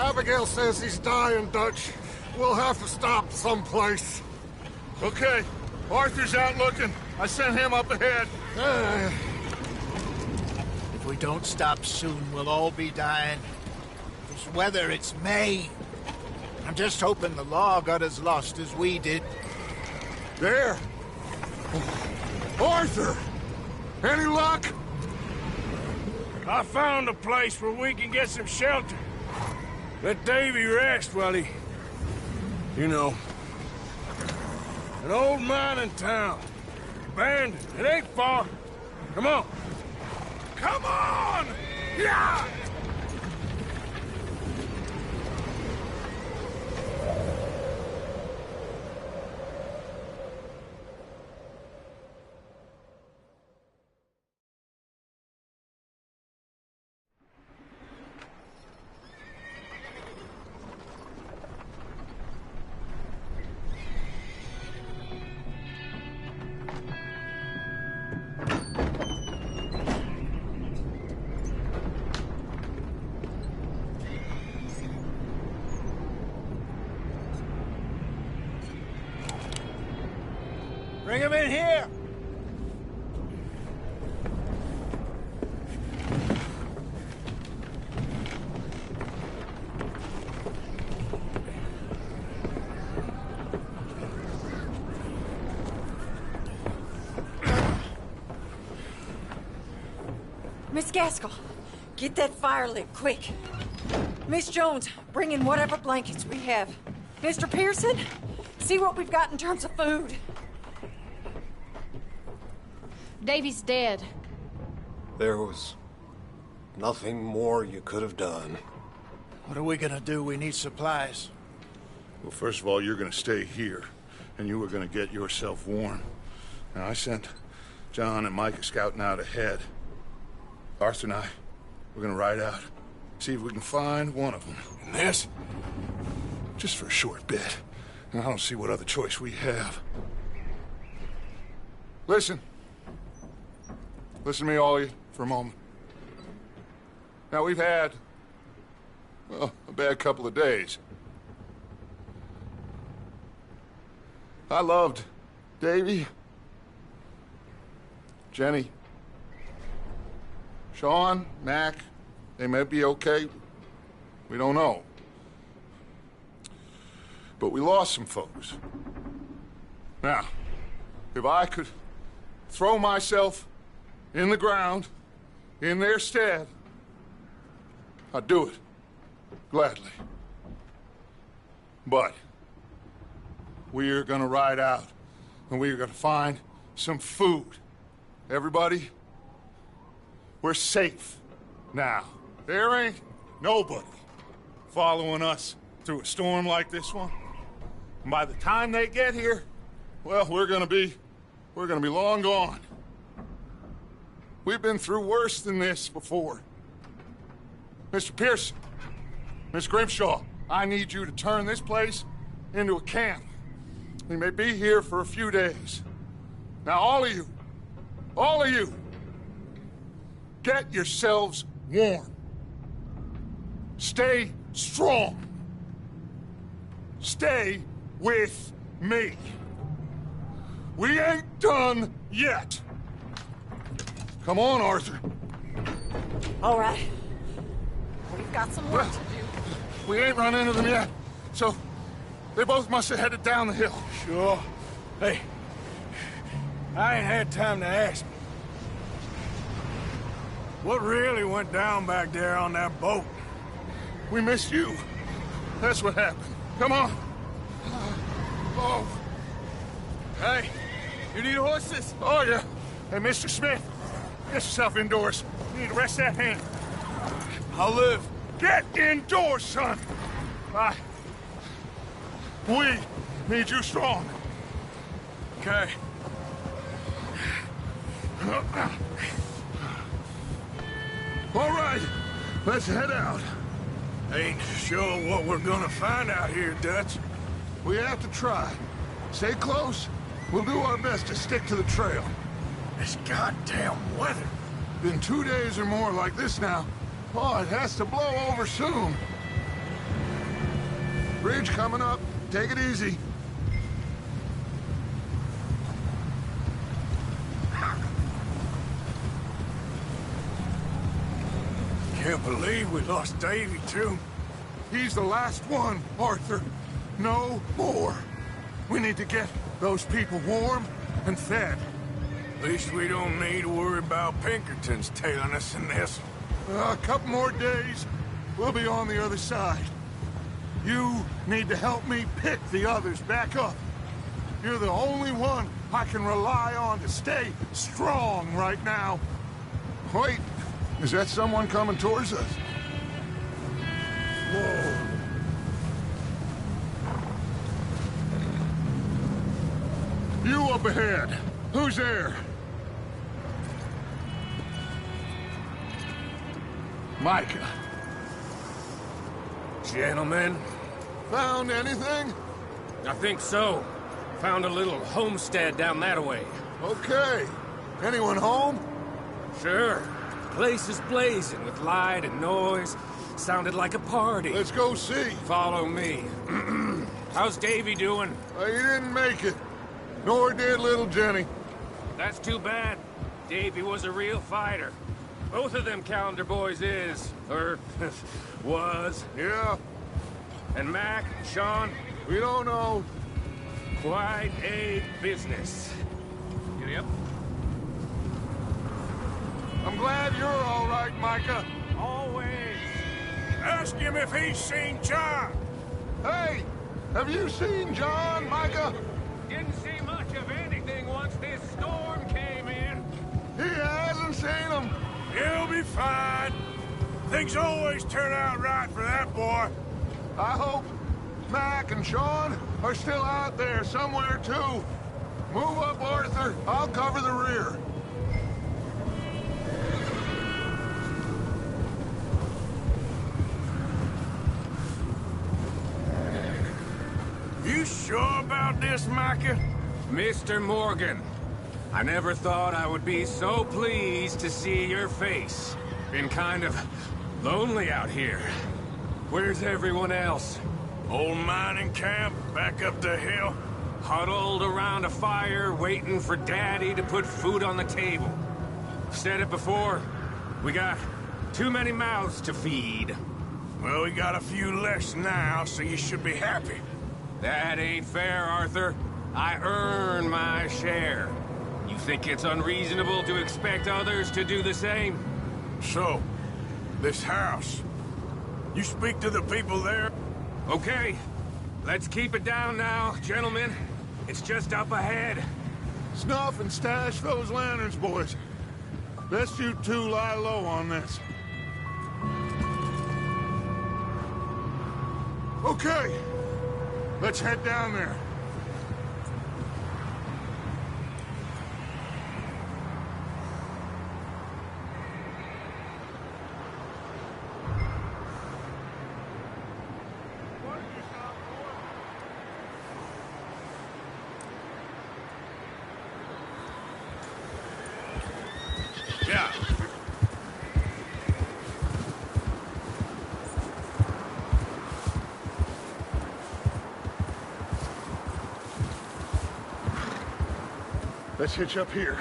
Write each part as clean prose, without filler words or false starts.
Abigail says he's dying, Dutch. We'll have to stop someplace. Okay. Arthur's out looking. I sent him up ahead. If we don't stop soon, we'll all be dying. This weather, it's May. I'm just hoping the law got as lost as we did. There! Arthur! Any luck? I found a place where we can get some shelter. Let Davy rest while he... You know. An old mining town. Abandoned. It ain't far. Come on. Come on! Yeah! Bring him in here! Miss Gaskell, get that fire lit, quick. Miss Jones, bring in whatever blankets we have. Mr. Pearson, see what we've got in terms of food. Davy's dead. There was nothing more you could have done. What are we gonna do? We need supplies. Well, first of all, you're gonna stay here, and you were gonna get yourself warm. Now, I sent John and Micah scouting out ahead. Arthur and I, we're gonna ride out, see if we can find one of them. And this, just for a short bit. And I don't see what other choice we have. Listen. Listen to me, all of you, for a moment. Now, we've had, well, a bad couple of days. I loved Davy, Jenny, Sean, Mac. They may be okay. We don't know. But we lost some folks. Now, if I could throw myself in the ground, in their stead, I'd do it, gladly. But we're gonna ride out, and we're gonna find some food. Everybody, we're safe now. There ain't nobody following us through a storm like this one. And by the time they get here, well, we're gonna be long gone. We've been through worse than this before. Mr. Pearson, Miss Grimshaw, I need you to turn this place into a camp. We may be here for a few days. Now, all of you, get yourselves warm. Stay strong. Stay with me. We ain't done yet. Come on, Arthur. All right. We've got some work to do. We ain't run into them yet, so they both must have headed down the hill. Sure. Hey, I ain't had time to ask. What really went down back there on that boat? We missed you. That's what happened. Come on. Oh. Hey, you need horses? Oh, yeah. Hey, Mr. Smith, get yourself indoors. You need to rest that hand. I'll live. Get indoors, son. We need you strong. Okay. All right, let's head out. Ain't sure what we're gonna find out here, Dutch. We have to try. Stay close. We'll do our best to stick to the trail. This goddamn weather. Been 2 days or more like this now. Oh, it has to blow over soon. Bridge coming up. Take it easy. Can't believe we lost Davy, too. He's the last one, Arthur. No more. We need to get those people warm and fed. At least we don't need to worry about Pinkertons tailing us in this. A couple more days, we'll be on the other side. You need to help me pick the others back up. You're the only one I can rely on to stay strong right now. Wait, is that someone coming towards us? Whoa. You up ahead. Who's there? Micah. Gentlemen, Found anything? I think so. Found a little homestead down that way. Okay. Anyone home? Sure. Place is blazing with light and noise. Sounded like a party. Let's go see. Follow me. How's Davy doing? He didn't make it. Nor did little Jenny. That's too bad. Davy was a real fighter. Both of them Calendar boys is. Or was. Yeah, And Mac, Sean, we don't know. quite a business. Giddy up. I'm glad you're all right, Micah. Always. Ask him if he's seen John. Hey, have you seen John, Micah? Didn't see much of anything once this storm came in. He hasn't seen him. He'll be fine. Things always turn out right for that boy. I hope Mac and Sean are still out there somewhere, too. Move up, Arthur. I'll cover the rear. You sure about this, Micah? Mr. Morgan, I never thought I would be so pleased to see your face. Been kind of lonely out here. Where's everyone else? Old mining camp back up the hill. Huddled around a fire, waiting for Daddy to put food on the table. Said it before, we got too many mouths to feed. Well, we got a few less now, so you should be happy. That ain't fair, Arthur. I earn my share. You think it's unreasonable to expect others to do the same? So, this house. You speak to the people there? Okay, let's keep it down now, gentlemen. It's just up ahead. Snuff and stash those lanterns, boys. Best you two lie low on this. Okay, let's head down there. Yeah. Let's hitch up here.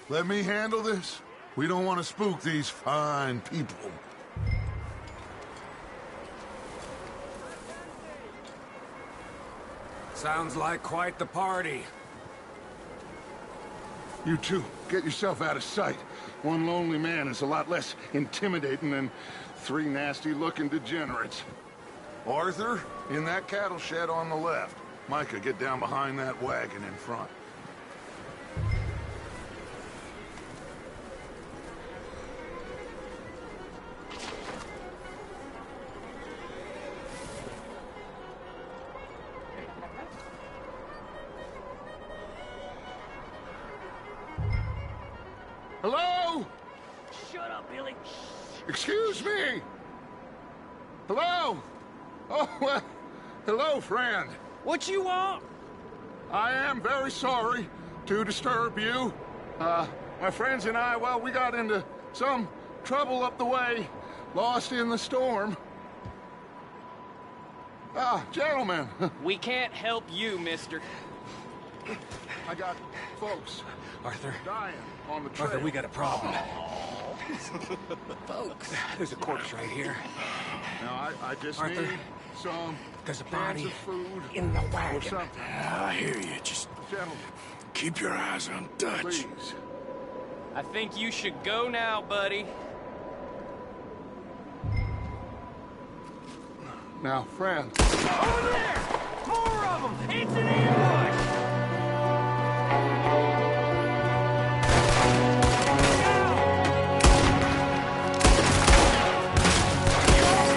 Let me handle this. We don't want to spook these fine people. Sounds like quite the party. You two, get yourself out of sight. One lonely man is a lot less intimidating than three nasty-looking degenerates. Arthur, in that cattle shed on the left. Micah, get down behind that wagon in front. Hello? Shut up, Billy. Excuse me! Hello? Oh, well, hello, friend. What you want? I am very sorry to disturb you. My friends and I, well, we got into some trouble up the way, lost in the storm. Gentlemen. We can't help you, mister. I got folks Arthur. dying on the trail. Arthur, we got a problem. Folks. There's a corpse right here. Now, I just Arthur, need some there's a cans body of food in the or wagon. something. I hear you. Just Gentlemen, keep your eyes on Dutch. please. I think you should go now, buddy. Now, friend. Over there! More of them! It's an ambush!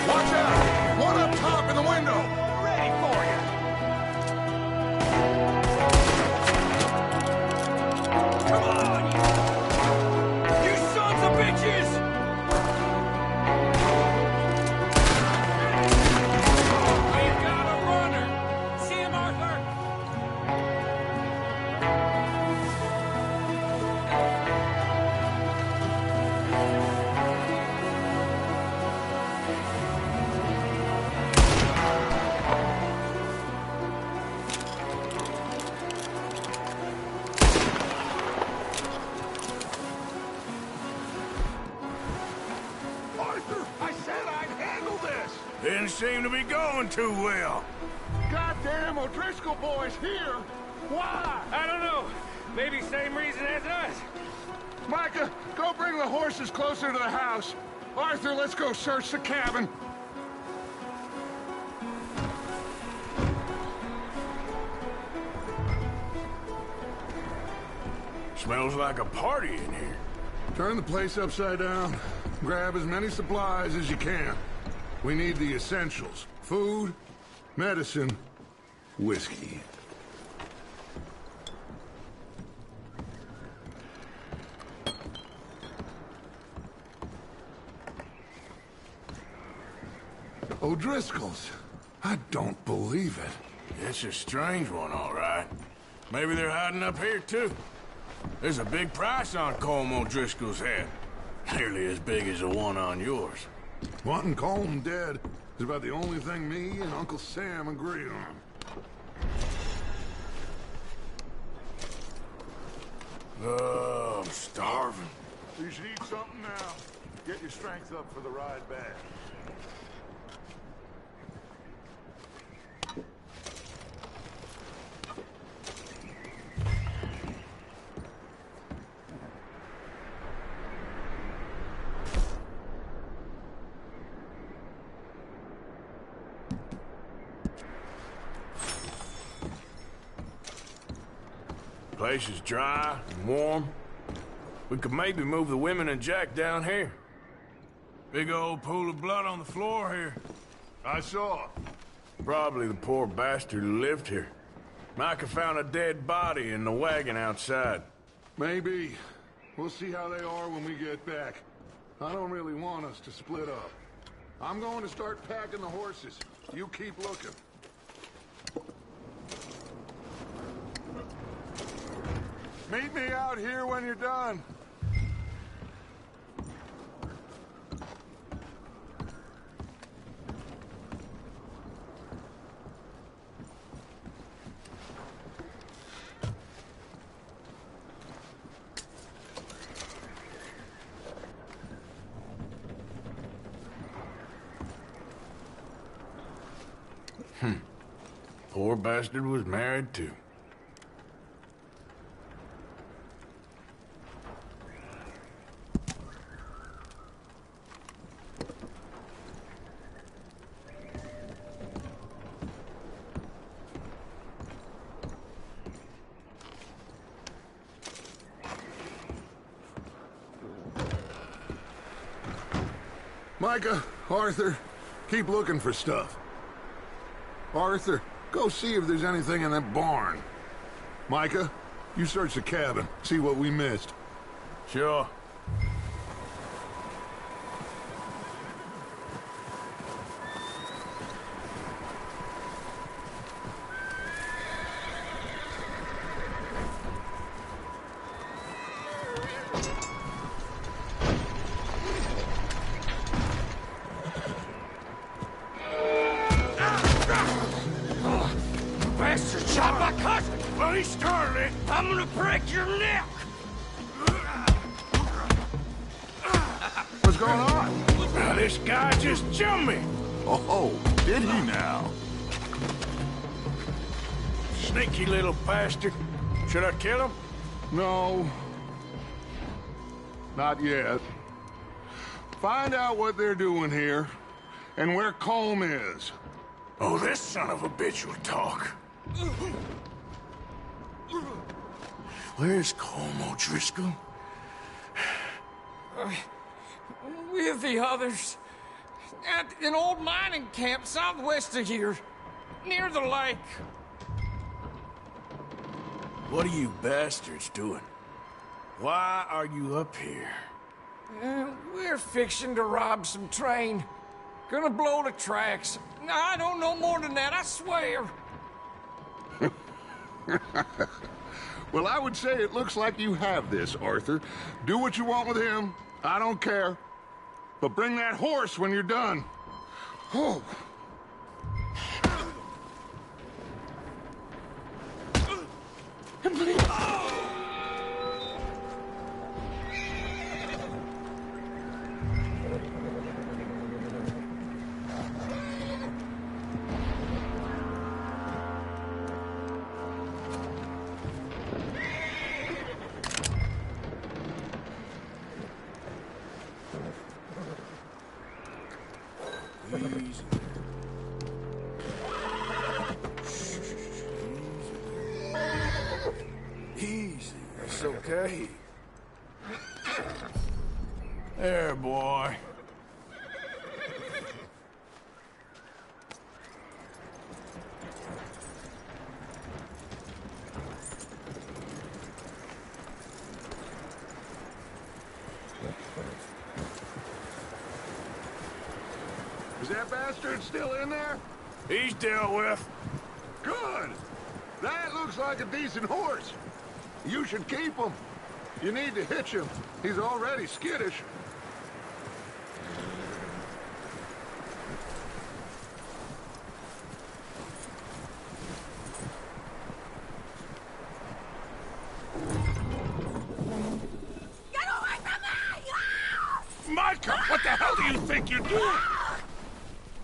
Watch out! One up top in the window! Ready for you! Come on, you sons of bitches! We've got a runner! See him, Arthur? Arthur, I said I'd handle this! Didn't seem to be going too well. Goddamn O'Driscoll boys here! Why? I don't know. Maybe same reason as us. Micah, go bring the horses closer to the house. Arthur, let's go search the cabin. Smells like a party in here. Turn the place upside down. Grab as many supplies as you can. We need the essentials. Food, medicine, whiskey. O'Driscoll's. I don't believe it. It's a strange one, all right. Maybe they're hiding up here, too. There's a big price on Colm O'Driscoll's head. Nearly as big as the one on yours. Wanting Colm dead is about the only thing me and Uncle Sam agree on. Oh, I'm starving. You should eat something now. Get your strength up for the ride back. Place is dry and warm. We could maybe move the women and Jack down here. Big old pool of blood on the floor here. I saw. Probably the poor bastard who lived here. Micah found a dead body in the wagon outside. Maybe. We'll see how they are when we get back. I don't really want us to split up. I'm going to start packing the horses. You keep looking. Meet me out here when you're done. Poor bastard was married too. Micah, Arthur, keep looking for stuff. Arthur, go see if there's anything in that barn. Micah, you search the cabin, see what we missed. I'm gonna break your neck! What's going on? Now, this guy just jumped me! Oh, did he now? Sneaky little bastard. Should I kill him? No. Not yet. Find out what they're doing here, and where Colm is. Oh, this son of a bitch will talk. Where's Colm O'Driscoll? With the others. At an old mining camp southwest of here. Near the lake. What are you bastards doing? Why are you up here? We're fixing to rob some train. Gonna blow the tracks. I don't know more than that, I swear. Well, I would say it looks like you have this, Arthur. Do what you want with him. I don't care. But bring that horse when you're done. Oh. Easy, it's okay. There, boy. Is that bastard still in there? He's dealt with. Good. That looks like a decent horse. You should keep him. You need to hitch him. He's already skittish. Get away from me! Micah, what the hell do you think you're doing?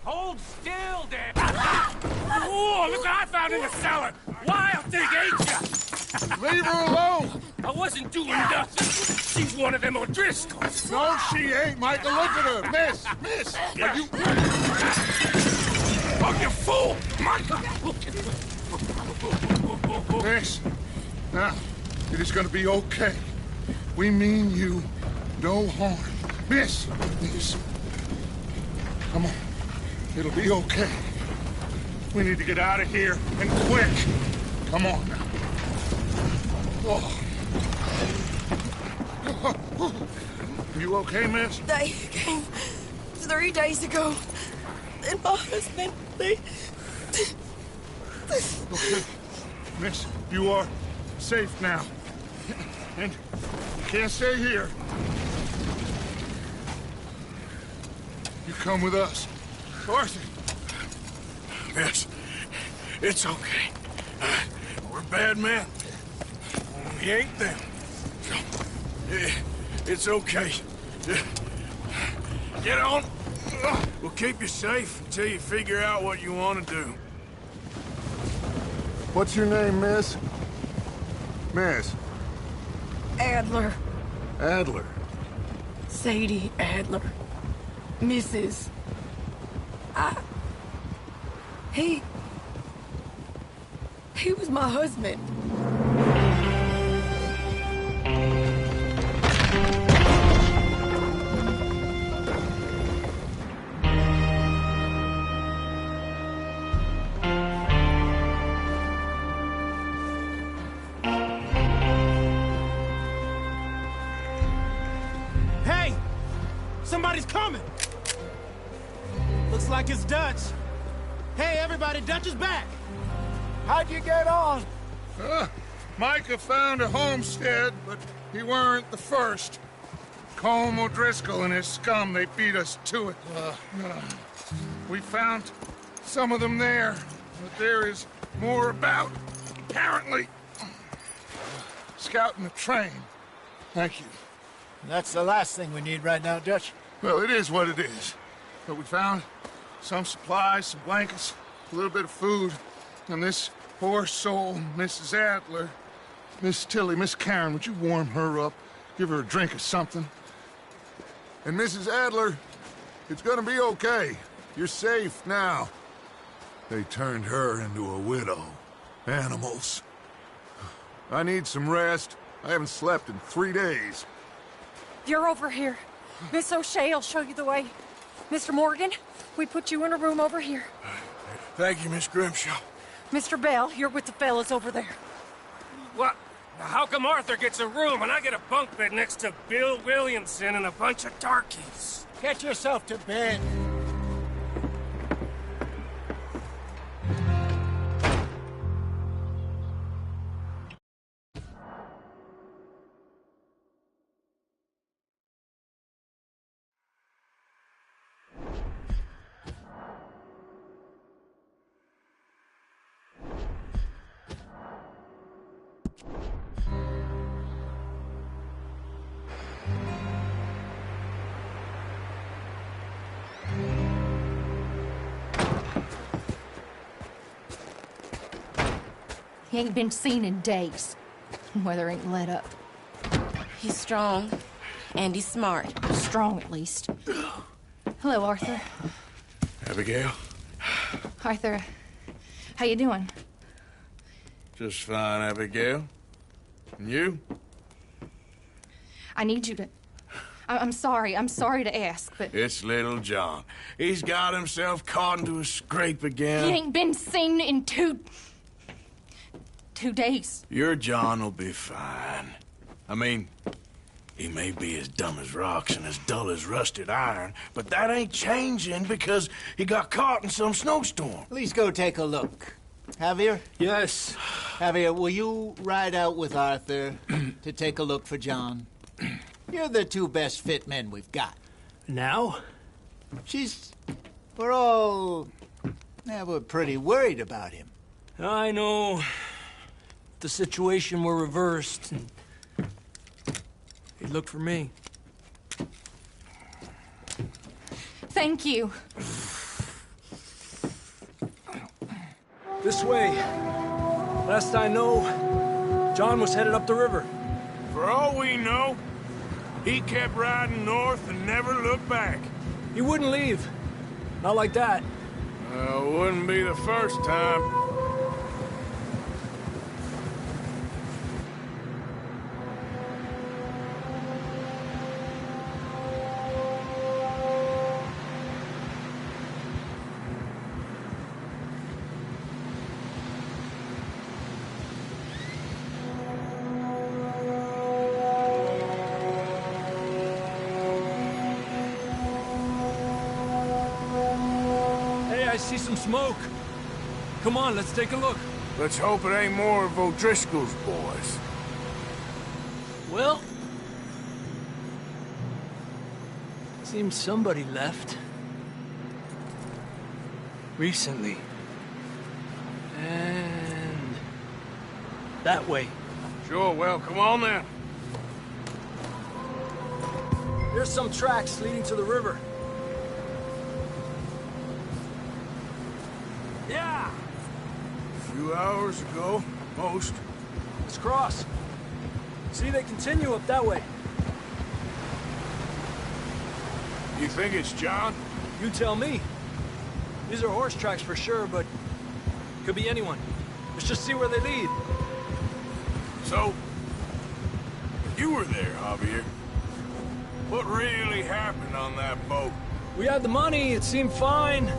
Hold still, Dan. Oh, look what I found in the cellar. Wild thing, ain't ya? Leave her alone! I wasn't doing nothing. She's one of them O'Driscolls. No, she ain't, Micah. Look at her. Miss, are you... Oh, you fool! Micah! Miss, now, it is gonna be okay. We mean you no harm. Miss, come on. It'll be okay. We need to get out of here, and quick. Come on now. Oh. You okay, miss? They came 3 days ago. And my husband, they... Okay. Miss, you are safe now. And you can't stay here. You come with us. Arthur. Miss, it's okay. We're bad men. We ain't them. It's okay. Get on. We'll keep you safe until you figure out what you want to do. What's your name, miss? Miss? Adler. Adler. Sadie Adler. Mrs. He was my husband. Hey! Somebody's coming! Looks like it's Dutch. Hey, everybody, Dutch is back! How'd you get on? Micah found a homestead, but he weren't the first. Colm O'Driscoll and his scum, they beat us to it. We found some of them there, but there is more about, apparently. scouting the train. Thank you. That's the last thing we need right now, Dutch. Well, it is what it is. But we found some supplies, some blankets, a little bit of food, and this poor soul, Mrs. Adler, Miss Tilly, Miss Karen, would you warm her up? Give her a drink or something? And Mrs. Adler, it's gonna be okay. You're safe now. They turned her into a widow. Animals. I need some rest. I haven't slept in 3 days. You're over here. Miss O'Shea will show you the way. Mr. Morgan, we put you in a room over here. Thank you, Miss Grimshaw. Mr. Bell, you're with the fellas over there. What? How come Arthur gets a room and I get a bunk bed next to Bill Williamson and a bunch of darkies? Get yourself to bed. He ain't been seen in days. Weather ain't let up. He's strong, and he's smart. Strong, at least. Hello, Arthur. Abigail? Arthur, how you doing? Just fine, Abigail. And you? I need you to... I'm sorry to ask, but... It's little John. He's got himself caught into a scrape again. He ain't been seen in 2 days. Your John will be fine. I mean, he may be as dumb as rocks and as dull as rusted iron, but that ain't changing because he got caught in some snowstorm. Please go take a look. Javier? Yes. Javier, will you ride out with Arthur to take a look for John? You're the 2 best fit men we've got. Now? We're all... we're pretty worried about him. I know. The situation were reversed, and he'd look for me. Thank you. This way. Last I know, John was headed up the river. For all we know, he kept riding north and never looked back. He wouldn't leave. Not like that. Wouldn't be the first time. I see some smoke. Come on, let's take a look. Let's hope it ain't more of O'Driscoll's boys. Well... seems somebody left. Recently. And... that way. Sure, well, come on then. There's some tracks leading to the river. Yeah! A few hours ago, most. Let's cross. See, they continue up that way. You think it's John? You tell me. These are horse tracks for sure, but could be anyone. Let's just see where they lead. So, you were there, Javier. What really happened on that boat? We had the money, it seemed fine.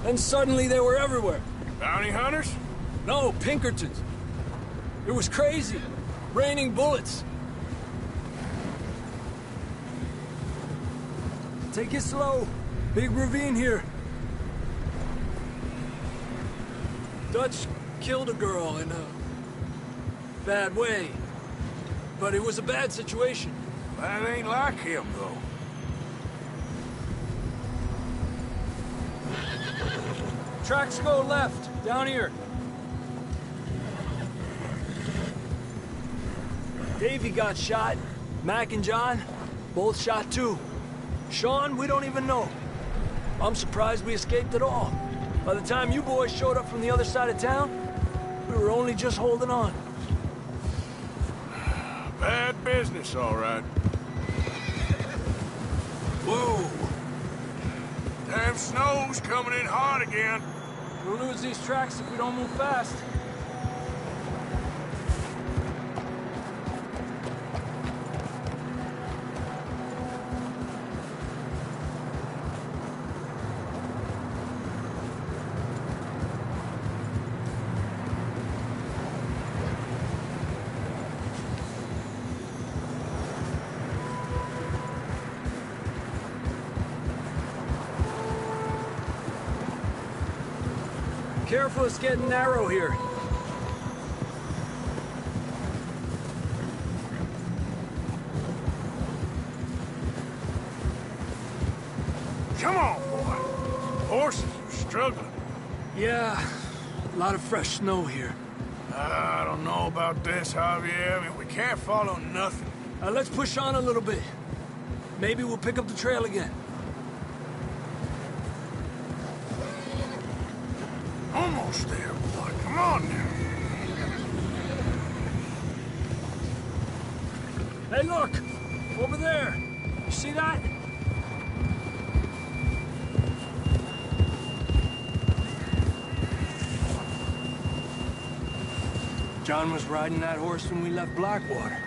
Then suddenly they were everywhere. Bounty hunters? No, Pinkertons. It was crazy. Raining bullets. Take it slow. Big ravine here. Dutch killed a girl in a bad way. But it was a bad situation. That ain't like him, though. Tracks go left, down here. Davey got shot. Mac and John, both shot too. Sean, we don't even know. I'm surprised we escaped at all. By the time you boys showed up from the other side of town, we were only just holding on. Bad business, all right. Whoa! Damn snow's coming in hard again. We'll lose these tracks if we don't move fast. Careful, it's getting narrow here. Come on, boy. Horses are struggling. Yeah, a lot of fresh snow here. I don't know about this, Javier. I mean, we can't follow nothing. Let's push on a little bit. Maybe we'll pick up the trail again. Almost there, boy. Come on now. Hey, look! Over there! You see that? John was riding that horse when we left Blackwater.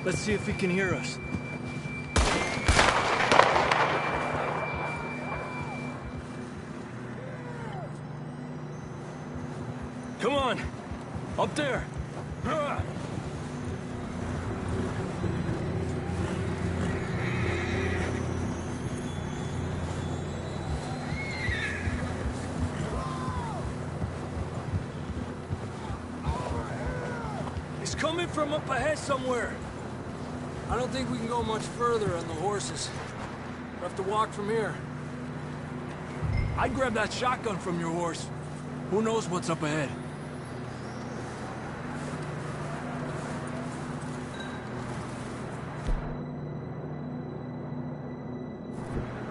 Let's see if he can hear us. Come on! Up there! He's coming from up ahead somewhere. I don't think we can go much further on the horses. We'll have to walk from here. I'd grab that shotgun from your horse. Who knows what's up ahead?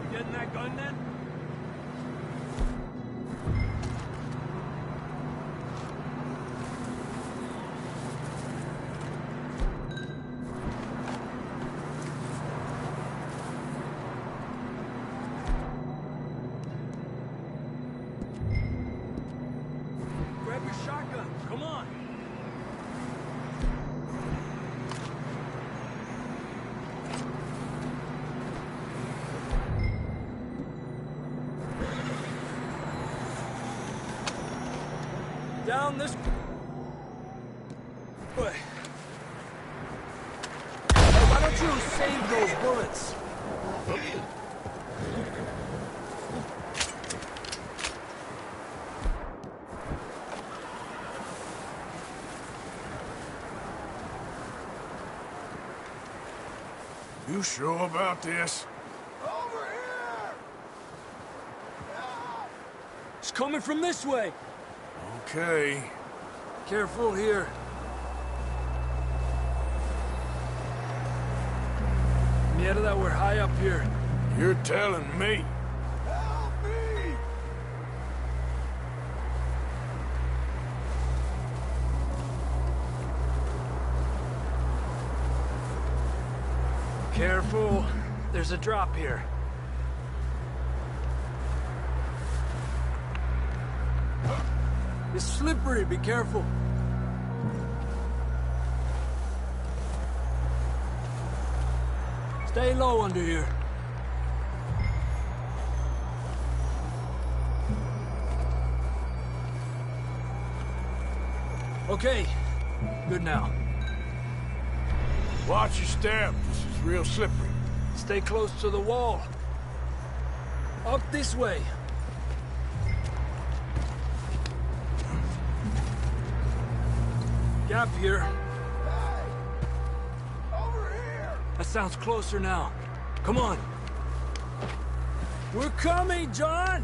You getting that gun then? Grab your shotgun. Come on. Down this way. Hey, why don't you save those bullets? You sure about this? It's coming from this way. Okay. Careful here. Mierda, that we're high up here. You're telling me. Help me! Careful. There's a drop here. It's slippery. Be careful. Stay low under here. Okay. Good now. Watch your step. This is real slippery. Stay close to the wall. Up this way. Gap here. Hey! Over here! That sounds closer now. Come on. We're coming, John!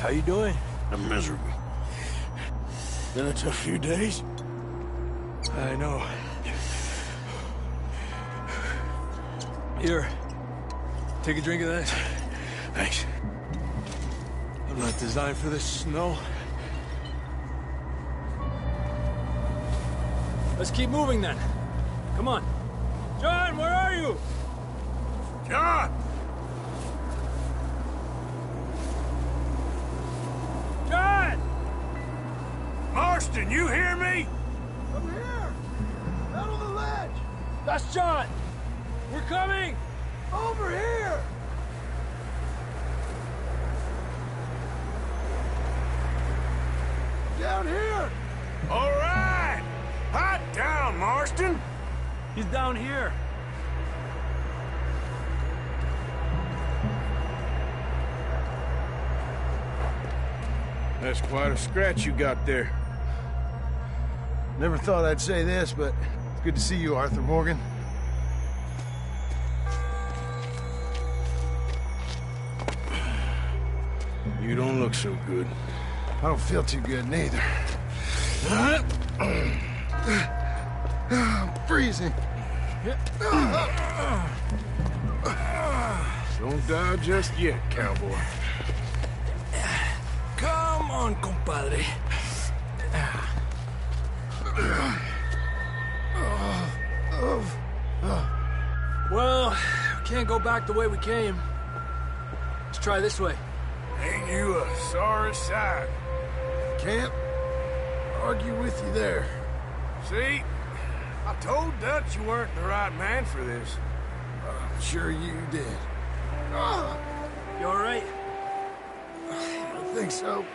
How you doing? I'm miserable. Been a tough few days. I know. Here, take a drink of that. Thanks. I'm not designed for this snow. Let's keep moving then. Come on. John, where are you? John! John! Marston, you hear me? I'm here! Out on the ledge! That's John! We're coming! Over here! Down here! All right! Hot down, Marston! He's down here. That's quite a scratch you got there. Never thought I'd say this, but it's good to see you, Arthur Morgan. You don't look so good. I don't feel too good, neither. I'm freezing. Don't die just yet, cowboy. Come on, compadre. Well, we can't go back the way we came. Let's try this way. Ain't you a sorry sight? Can't argue with you there. See? I told Dutch you weren't the right man for this. I'm sure you did. You all right? I think so.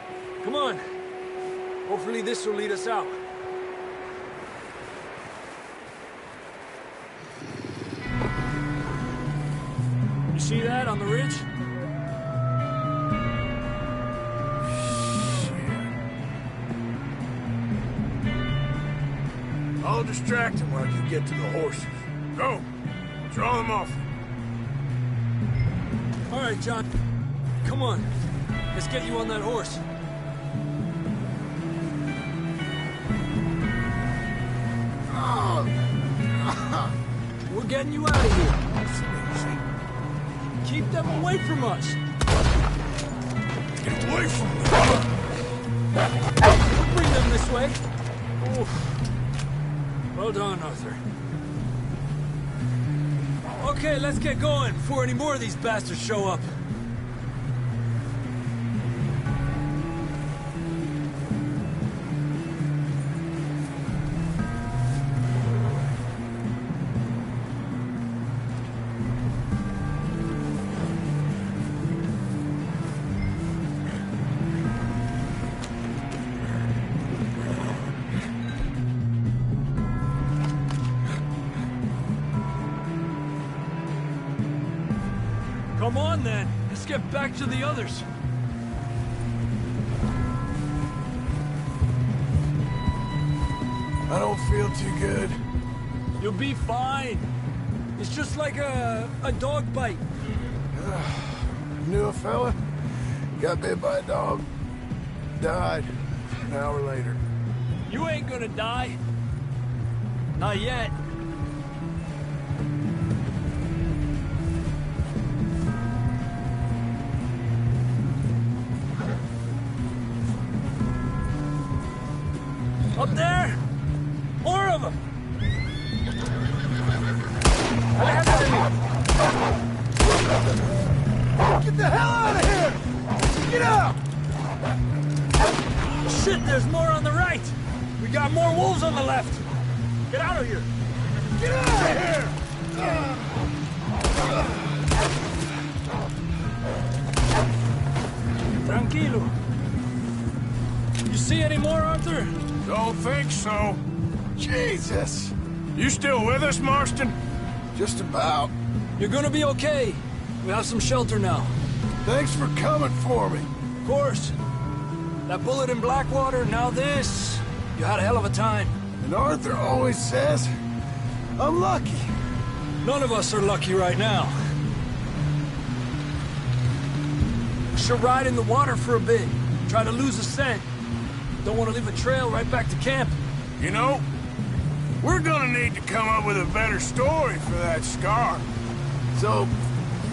Come on. Hopefully this will lead us out. You see that on the ridge? I'll distract him while you get to the horses. Go! Draw them off. All right, John. Come on. Let's get you on that horse. We're getting you out of here. Keep them away from us. Get away from me! We'll bring them this way. Oof. Well done, Arthur. Okay, let's get going before any more of these bastards show up. Come on, then. Let's get back to the others. I don't feel too good. You'll be fine. It's just like a dog bite. Knew a fella, got bit by a dog, died an hour later. You ain't gonna die. Not yet. Up there! More of them! Get the hell out of here! Get out! Shit, there's more on the right! We got more wolves on the left! Get out of here! Get out of here! Tranquilo. You see any more, Arthur? Don't think so. Jesus! You still with us, Marston? Just about. You're gonna be okay. We have some shelter now. Thanks for coming for me. Of course. That bullet in Blackwater, now this. You had a hell of a time. And Arthur always says, I'm lucky. None of us are lucky right now. We should ride in the water for a bit. Try to lose a scent. Don't want to leave a trail right back to camp. You know, we're gonna need to come up with a better story for that scar. So,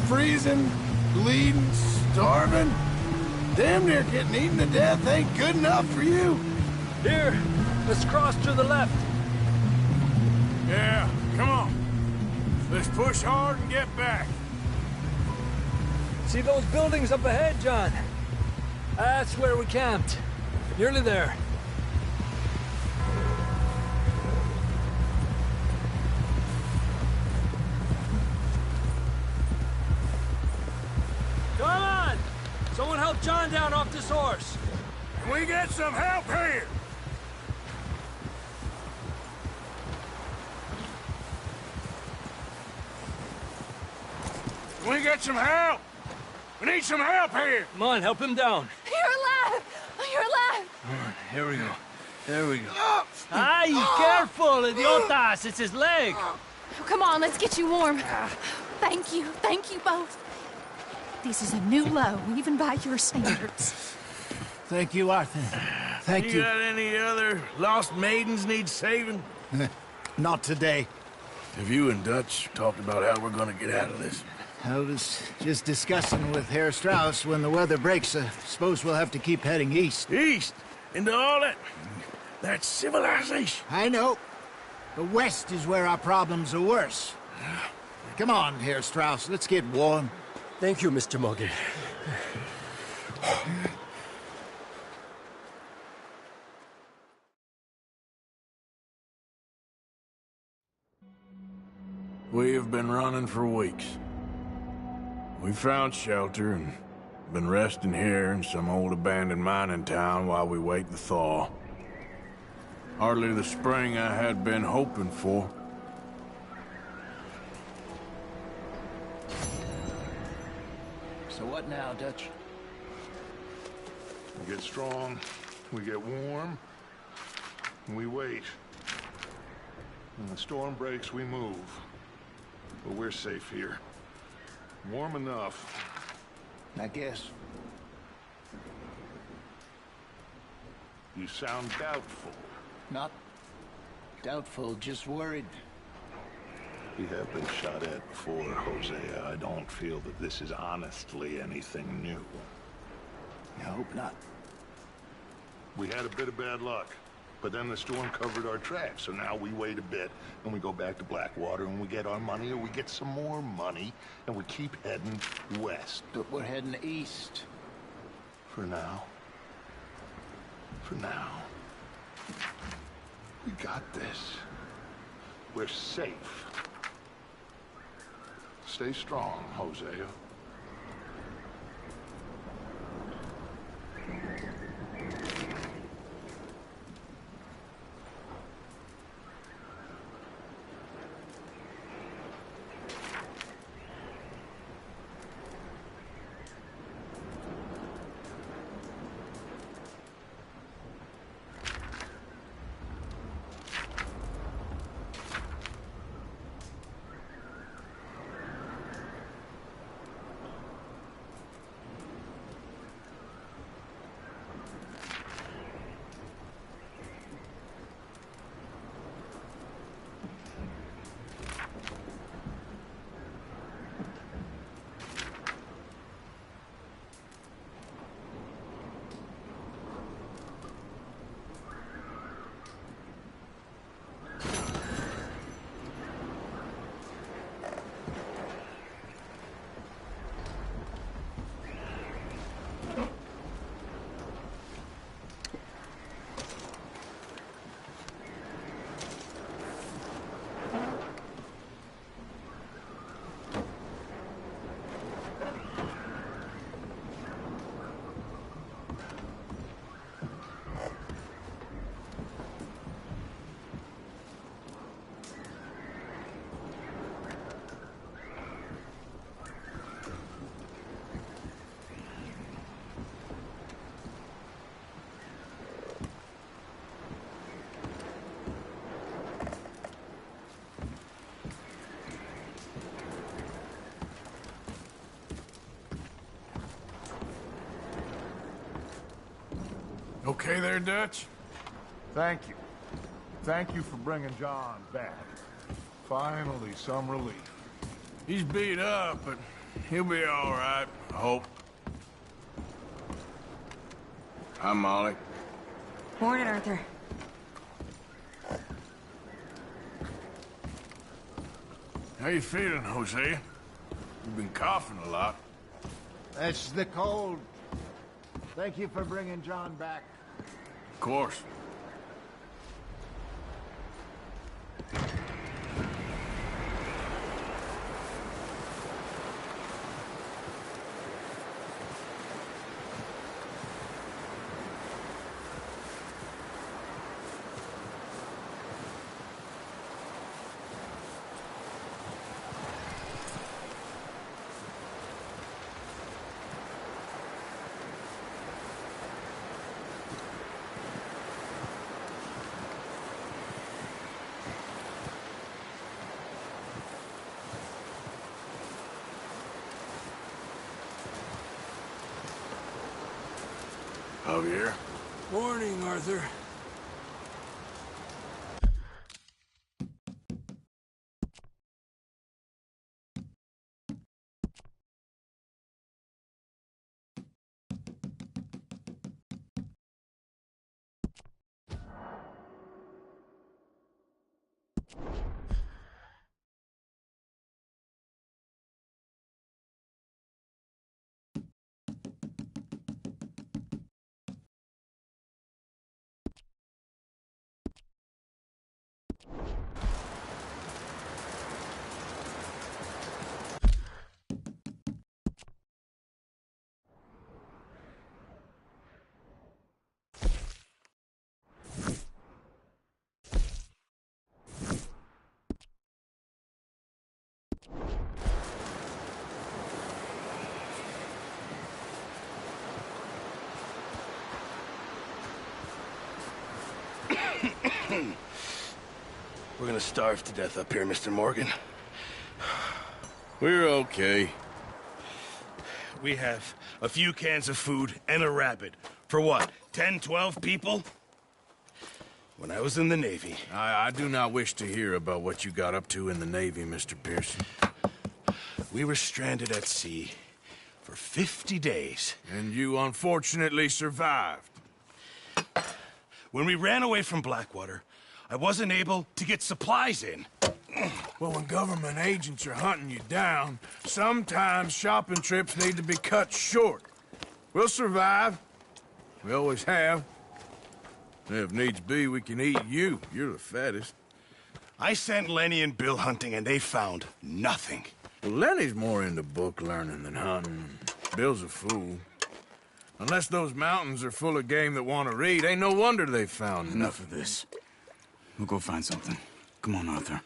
freezing, bleeding, starving, damn near getting eaten to death ain't good enough for you. Here, let's cross to the left. Yeah, come on. Let's push hard and get back. See those buildings up ahead, John? That's where we camped. Nearly there. Come on! Someone help John down off this horse. Can we get some help here? Can we get some help? We need some help here! Come on, help him down. You're alive! You're alive! All right, here we go. There we go. Ay, careful, idiotas! It's his leg! Oh, come on, let's get you warm. Thank you both. This is a new low, even by your standards. Thank you, Arthur. Thank you. You got any other lost maidens need saving? Not today. Have you and Dutch talked about how we're gonna get out of this? I was just discussing with Herr Strauss when the weather breaks. Suppose we'll have to keep heading east. East? Into all that civilization? I know. The west is where our problems are worse. Come on, Herr Strauss, let's get warm. Thank you, Mr. Morgan. We have been running for weeks. We found shelter and been resting here in some old abandoned mining town while we wait the thaw. Hardly the spring I had been hoping for. So what now, Dutch? We get strong, we get warm, and we wait. When the storm breaks, we move. But we're safe here. Warm enough. I guess. You sound doubtful. Not doubtful, just worried. We have been shot at before, Hosea. I don't feel that this is honestly anything new. I hope not. We had a bit of bad luck, but then the storm covered our tracks, so now we wait a bit, and we go back to Blackwater, and we get our money, or we get some more money, and we keep heading west. But we're heading east. For now. For now. We got this. We're safe. Stay strong, Hosea. okay there, Dutch? Thank you. Thank you for bringing John back. Finally, some relief. He's beat up, but he'll be all right, I hope. Hi, Molly. Morning, Arthur. How you feeling, Hosea? You've been coughing a lot. That's the cold. Thank you for bringing John back. Of course. Javier. Morning, Arthur. We're gonna starve to death up here, Mr. Morgan. We're okay. We have a few cans of food and a rabbit. For what, 10, 12 people? When I was in the Navy... I do not wish to hear about what you got up to in the Navy, Mr. Pearson. We were stranded at sea for 50 days. And you unfortunately survived. When we ran away from Blackwater, I wasn't able to get supplies in. Well, when government agents are hunting you down, sometimes shopping trips need to be cut short. We'll survive. We always have. If needs be, we can eat you. You're the fattest. I sent Lenny and Bill hunting, and they found nothing. Well, Lenny's more into book learning than hunting. Bill's a fool. Unless those mountains are full of game that want to read, ain't no wonder they found Enough of this. We'll go find something. Come on, Arthur.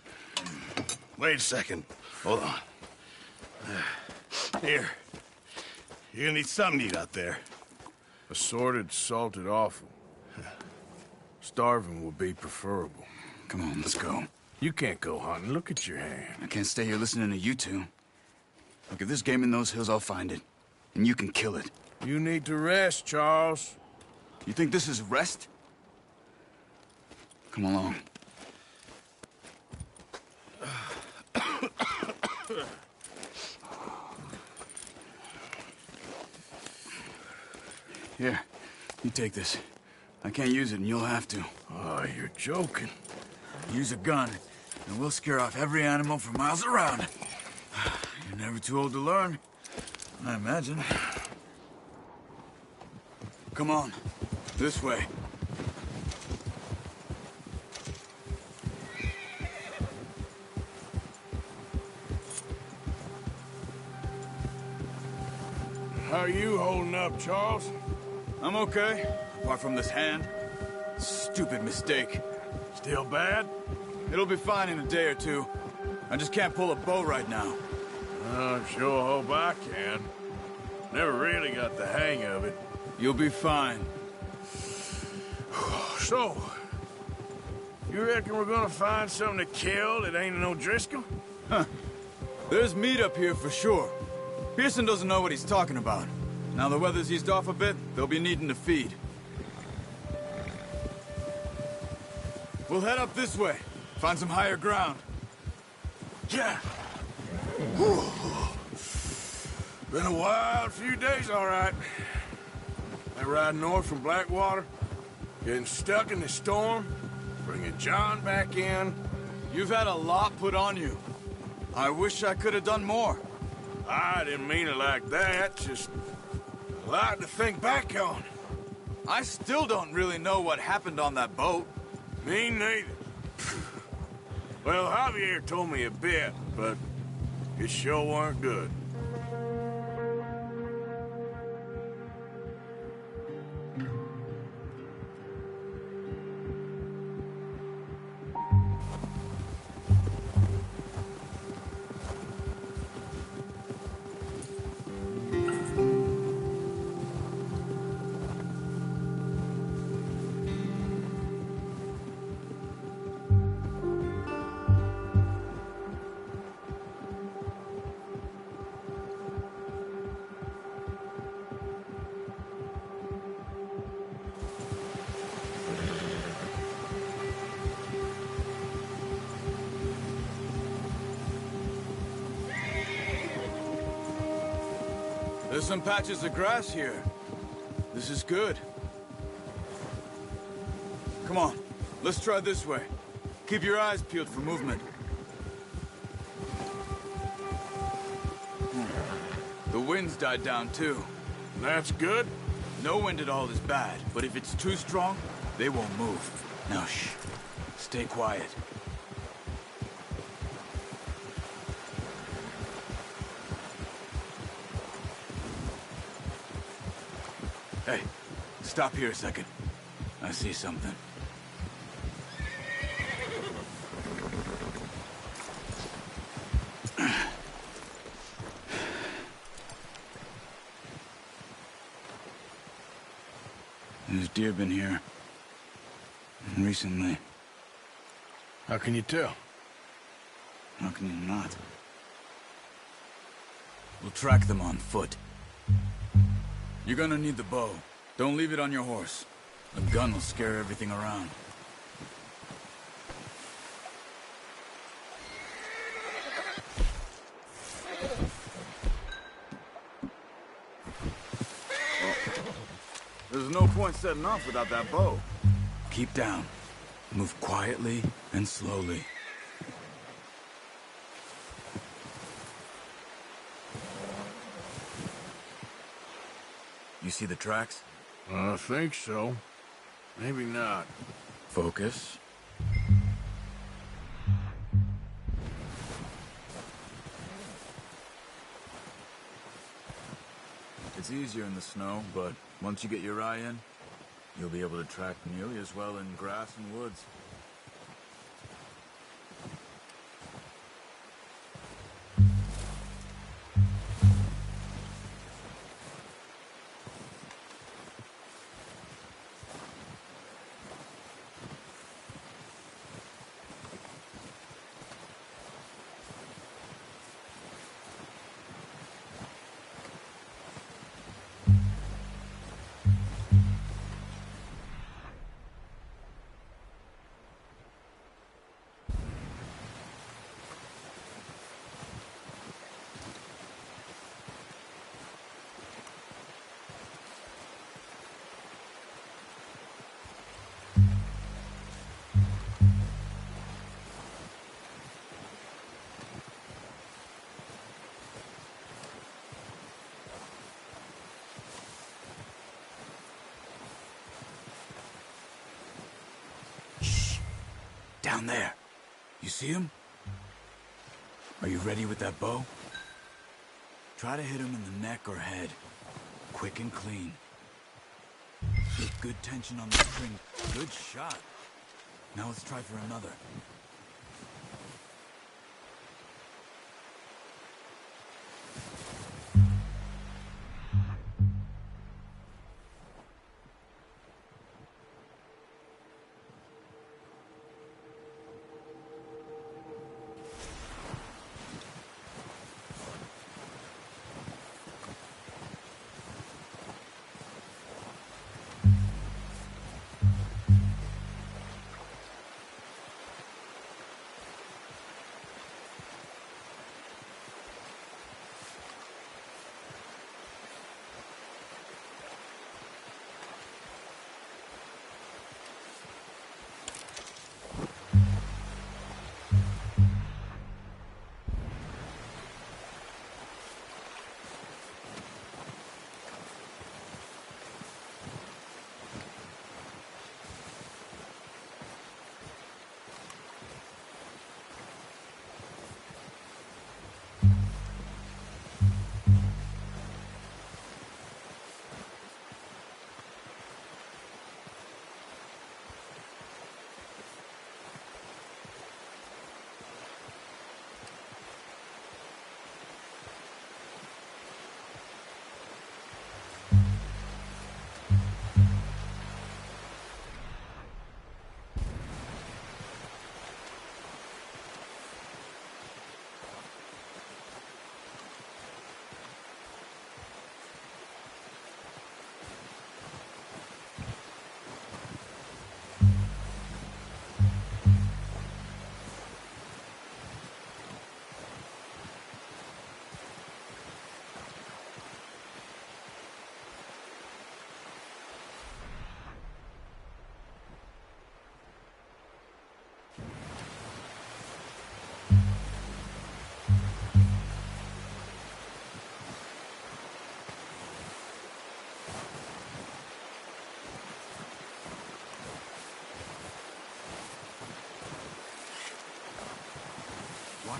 Wait a second. Hold on. Here. You're gonna need something to eat out there. Assorted, salted offal. Starving would be preferable. Come on, let's go. You can't go hunting. Look at your hand. I can't stay here listening to you two. Look, if there's game in those hills, I'll find it. And you can kill it. You need to rest, Charles. You think this is rest? Come along. Here, you take this. I can't use it, and you'll have to. Oh, you're joking. Use a gun, and we'll scare off every animal for miles around. You're never too old to learn, I imagine. Come on, this way. How are you holding up, Charles? I'm okay, apart from this hand. Stupid mistake. Still bad? It'll be fine in a day or two. I just can't pull a bow right now. I sure hope I can. Never really got the hang of it. You'll be fine. So, you reckon we're gonna find something to kill that ain't no Driscoll? Huh. There's meat up here for sure. Pearson doesn't know what he's talking about. Now the weather's eased off a bit, they'll be needing to feed. We'll head up this way. Find some higher ground. Yeah. Whew. Been a wild few days, all right. That ride north from Blackwater, getting stuck in the storm, bringing John back in. You've had a lot put on you. I wish I could have done more. I didn't mean it like that, just a lot to think back on. I still don't really know what happened on that boat. Me neither. Well, Javier told me a bit, but it sure weren't good. There's some patches of grass here. This is good. Come on, let's try this way. Keep your eyes peeled for movement. The wind's died down too. That's good? No wind at all is bad, but if it's too strong, they won't move. Now shh, stay quiet. Hey, stop here a second. I see something. There's deer been here. Recently. How can you tell? How can you not? We'll track them on foot. You're gonna need the bow. Don't leave it on your horse. The gun will scare everything around. There's no point setting off without that bow. Keep down. Move quietly and slowly. You see the tracks? I think so. Maybe not. Focus. It's easier in the snow, but once you get your eye in, you'll be able to track nearly as well in grass and woods. Down there. You see him? Are you ready with that bow? Try to hit him in the neck or head. Quick and clean. Get good tension on the string. Good shot. Now let's try for another.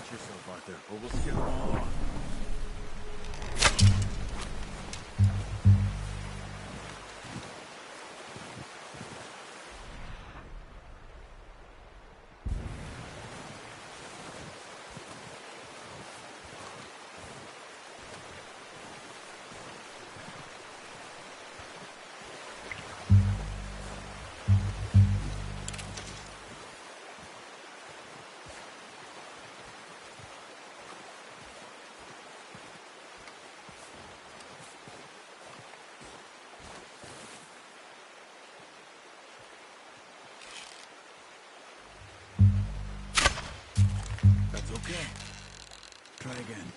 Watch yourself, Arthur, or we'll scare them all off. That's okay. Try again.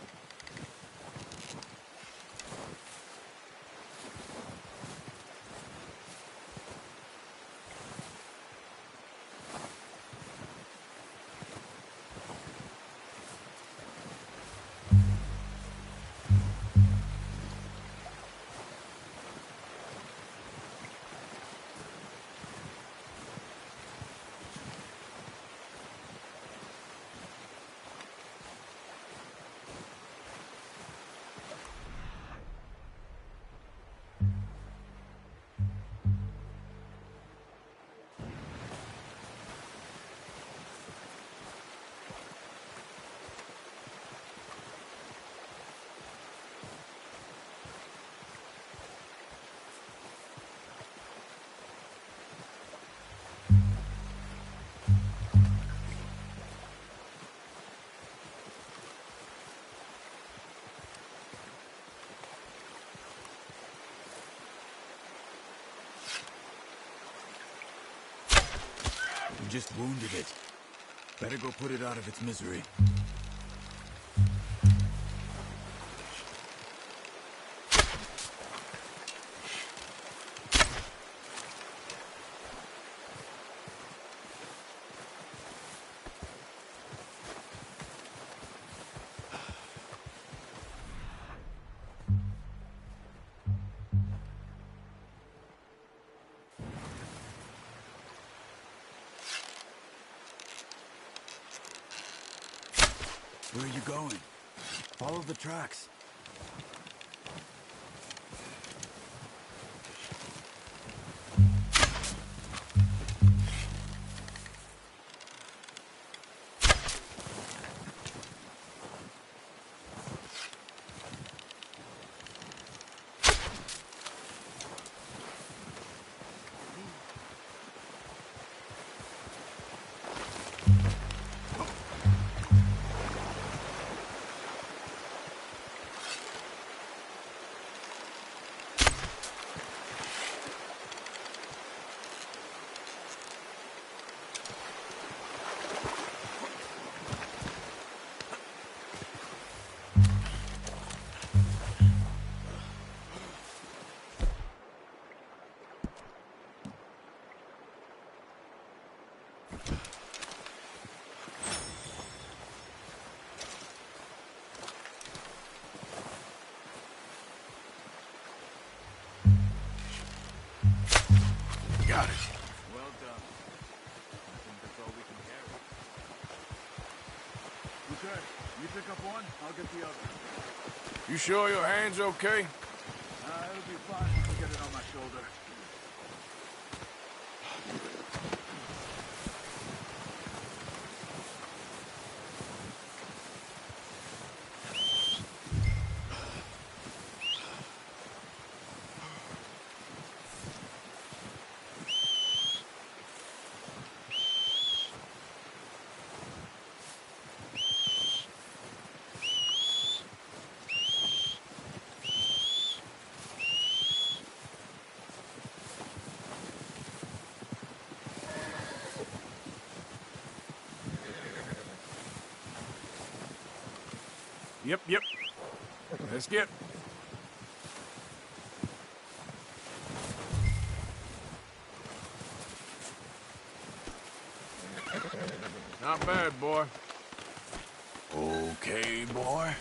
You just wounded it. Better go put it out of its misery. Where are you going? Follow the tracks. Got it. Well done. I think that's all we can carry. Okay, you pick up one, I'll get the other. You sure your hand's okay? It'll be fine once I get it on my shoulder. Yep. Let's get. Not bad, boy. Okay, boy.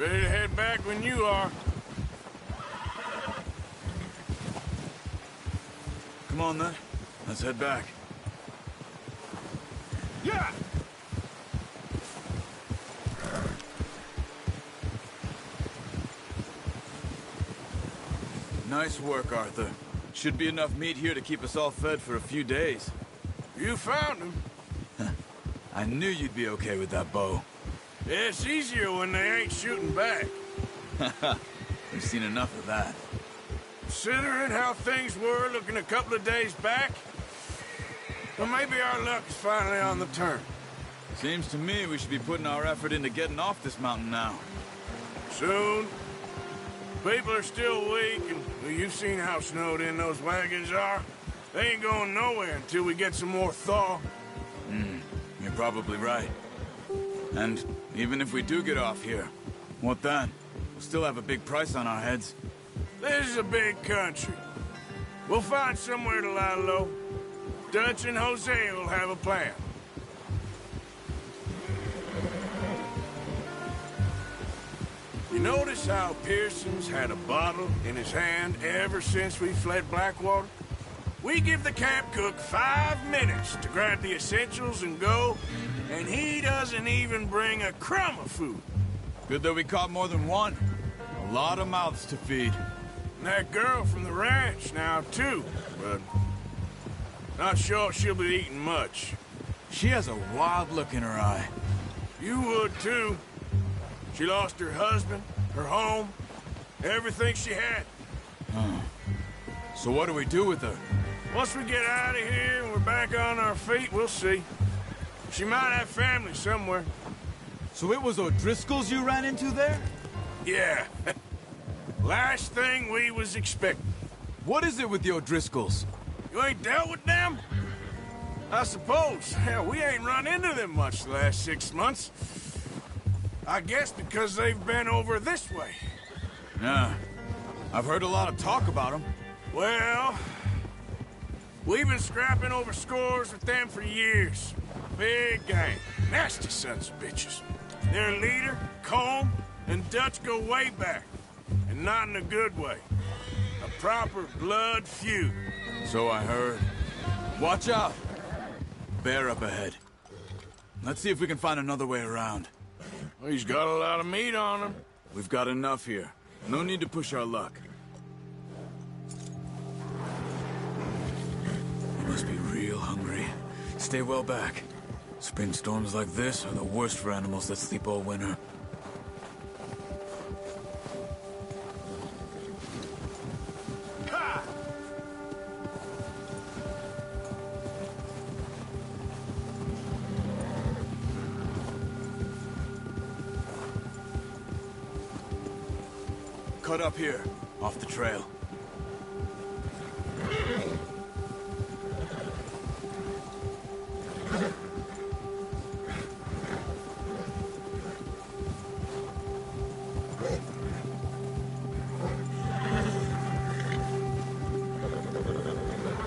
Ready to head back when you are. Come on, then. Let's head back. Yeah! Nice work, Arthur. Should be enough meat here to keep us all fed for a few days. You found him. I knew you'd be okay with that bow. Yeah, it's easier when they ain't shooting back. We've seen enough of that. Considering how things were looking a couple of days back, well, maybe our luck is finally on the turn. Seems to me we should be putting our effort into getting off this mountain now. Soon. People are still weak, and well, you've seen how snowed in those wagons are. They ain't going nowhere until we get some more thaw. You're probably right. And even if we do get off here, what then? We'll still have a big price on our heads. This is a big country. We'll find somewhere to lie low. Dutch and Hosea will have a plan. You notice how Pearson's had a bottle in his hand ever since we fled Blackwater? We give the camp cook 5 minutes to grab the essentials and go, and he doesn't even bring a crumb of food. Good that we caught more than one. A lot of mouths to feed. And that girl from the ranch now, too, but not sure she'll be eating much. She has a wild look in her eye. You would, too. She lost her husband, her home, everything she had. So what do we do with her? Once we get out of here and we're back on our feet, we'll see. She might have family somewhere. So it was O'Driscoll's you ran into there? Yeah. Last thing we was expecting. What is it with the O'Driscolls? You ain't dealt with them? I suppose. Hell, we ain't run into them much the last 6 months. I guess because they've been over this way. Yeah. I've heard a lot of talk about them. Well, we've been scrapping over scores with them for years. Big gang. Nasty sons of bitches. Their leader, Colm, and Dutch go way back. And not in a good way. A proper blood feud. So I heard. Watch out! Bear up ahead. Let's see if we can find another way around. Well, he's got a lot of meat on him. We've got enough here. No need to push our luck. You must be real hungry. Stay well back. Spring storms like this are the worst for animals that sleep all winter. Cut up here, off the trail.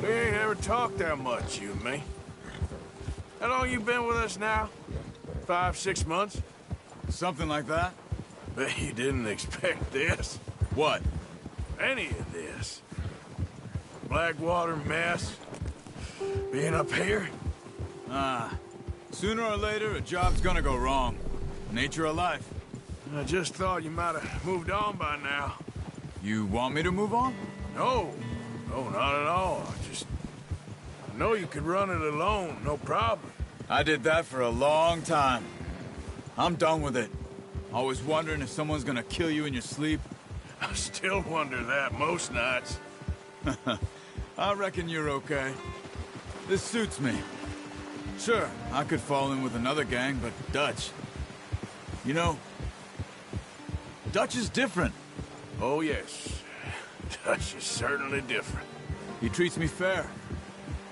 We ain't ever talked that much, you and me. How long you been with us now? 5, 6 months? Something like that. Bet you didn't expect this. What? Any of this. Blackwater mess. Being up here. Sooner or later, a job's gonna go wrong. Nature of life. I just thought you might have moved on by now. You want me to move on? No. No, not at all. I know you could run it alone, no problem. I did that for a long time. I'm done with it. Always wondering if someone's gonna kill you in your sleep. I still wonder that most nights. I reckon you're okay. This suits me. Sure, I could fall in with another gang, but Dutch... You know, Dutch is different. Oh, yes. Dutch is certainly different. He treats me fair.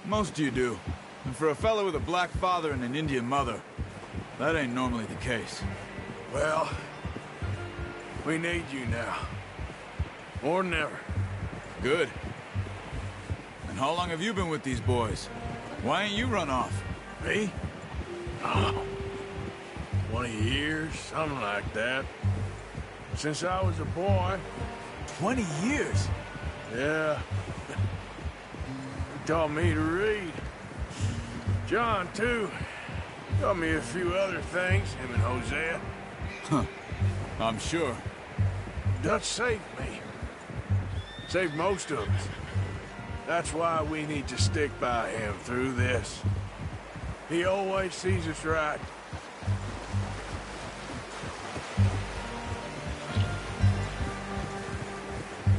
Most of you do. And for a fellow with a black father and an Indian mother, that ain't normally the case. Well, we need you now. More than ever. Good. And how long have you been with these boys? Why ain't you run off? Me? Oh, 20 years, something like that. since I was a boy. 20 years? Yeah. He taught me to read. John, too. Taught me a few other things, him and Hosea. Huh. I'm sure. Dutch saved me. Saved most of us. That's why we need to stick by him through this. He always sees us right.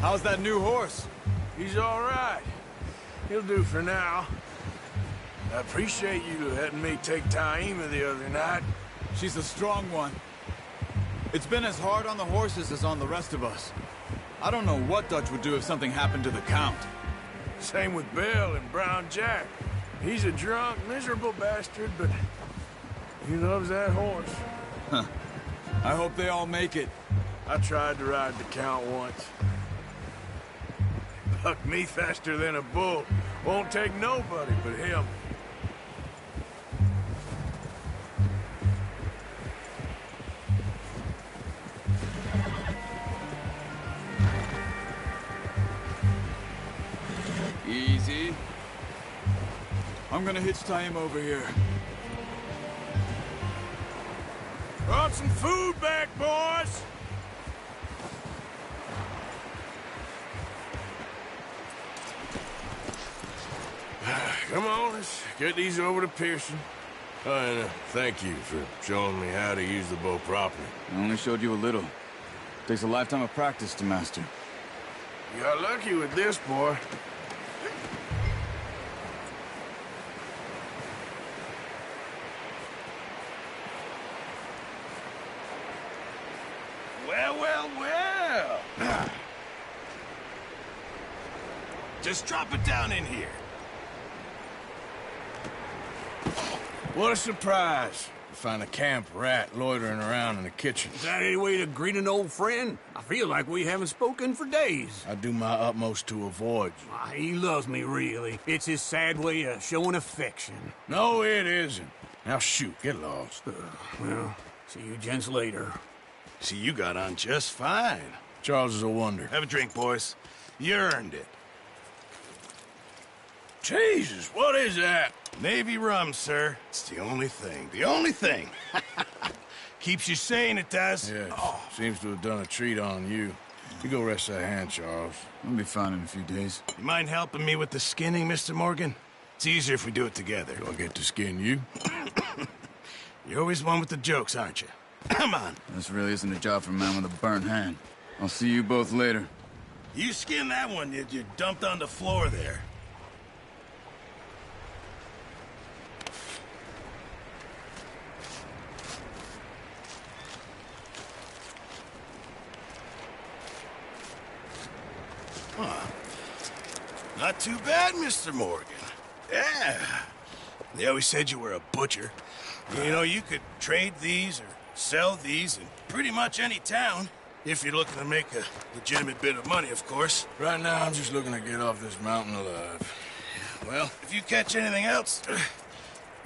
How's that new horse? He's all right. He'll do for now. I appreciate you letting me take Taima the other night. She's a strong one. It's been as hard on the horses as on the rest of us. I don't know what Dutch would do if something happened to the Count. Same with Bill and Brown Jack. He's a drunk, miserable bastard, but he loves that horse. Huh. I hope they all make it. I tried to ride the Count once. Bucked me faster than a bull. Won't take nobody but him. Easy. I'm gonna hitch him over here. Brought some food back, boys! Come on, let's get these over to Pearson. And thank you for showing me how to use the bow properly. I only showed you a little. Takes a lifetime of practice to master. You got lucky with this, boy. Well. Just drop it down in here. What a surprise. To find a camp rat loitering around in the kitchen. Is that any way to greet an old friend? I feel like we haven't spoken for days. I do my utmost to avoid you. He loves me, really. It's his sad way of showing affection. No, it isn't. Now shoot, get lost. Well, see you gents later. See, you got on just fine. Charles is a wonder. Have a drink, boys. You earned it. Jesus, what is that? Navy rum, sir. It's the only thing. The only thing. Keeps you sane, it does. Yes. Seems to have done a treat on you. You go rest that hand, Charles. I'll be fine in a few days. You mind helping me with the skinning, Mr. Morgan? It's easier if we do it together. Do I get to skin you? You're always one with the jokes, aren't you? Come on. This really isn't a job for a man with a burnt hand. I'll see you both later. You skinned that one you dumped on the floor there. Huh. Not too bad, Mr. Morgan. Yeah. They always said you were a butcher. You know, you could trade these or sell these in pretty much any town. If you're looking to make a legitimate bit of money, of course. Right now, I'm just looking to get off this mountain alive. Well, if you catch anything else,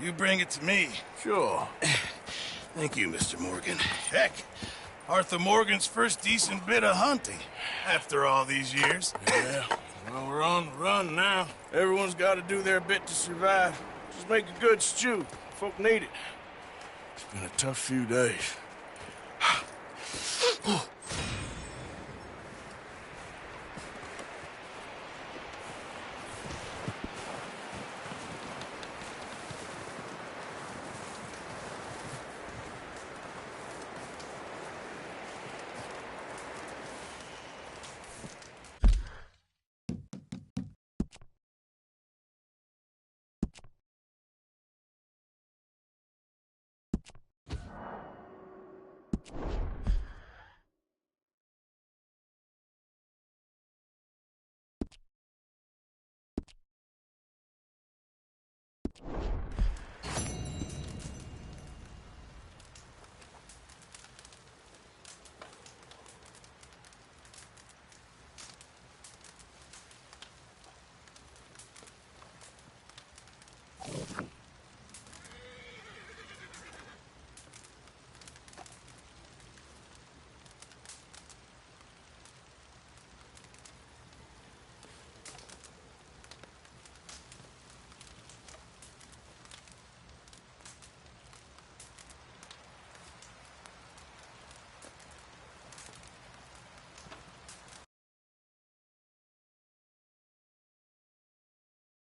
you bring it to me. Sure. Thank you, Mr. Morgan. Heck, Arthur Morgan's first decent bit of hunting after all these years. Yeah. Well, we're on the run now. Everyone's got to do their bit to survive. Just make a good stew. Folk need it. It's been a tough few days.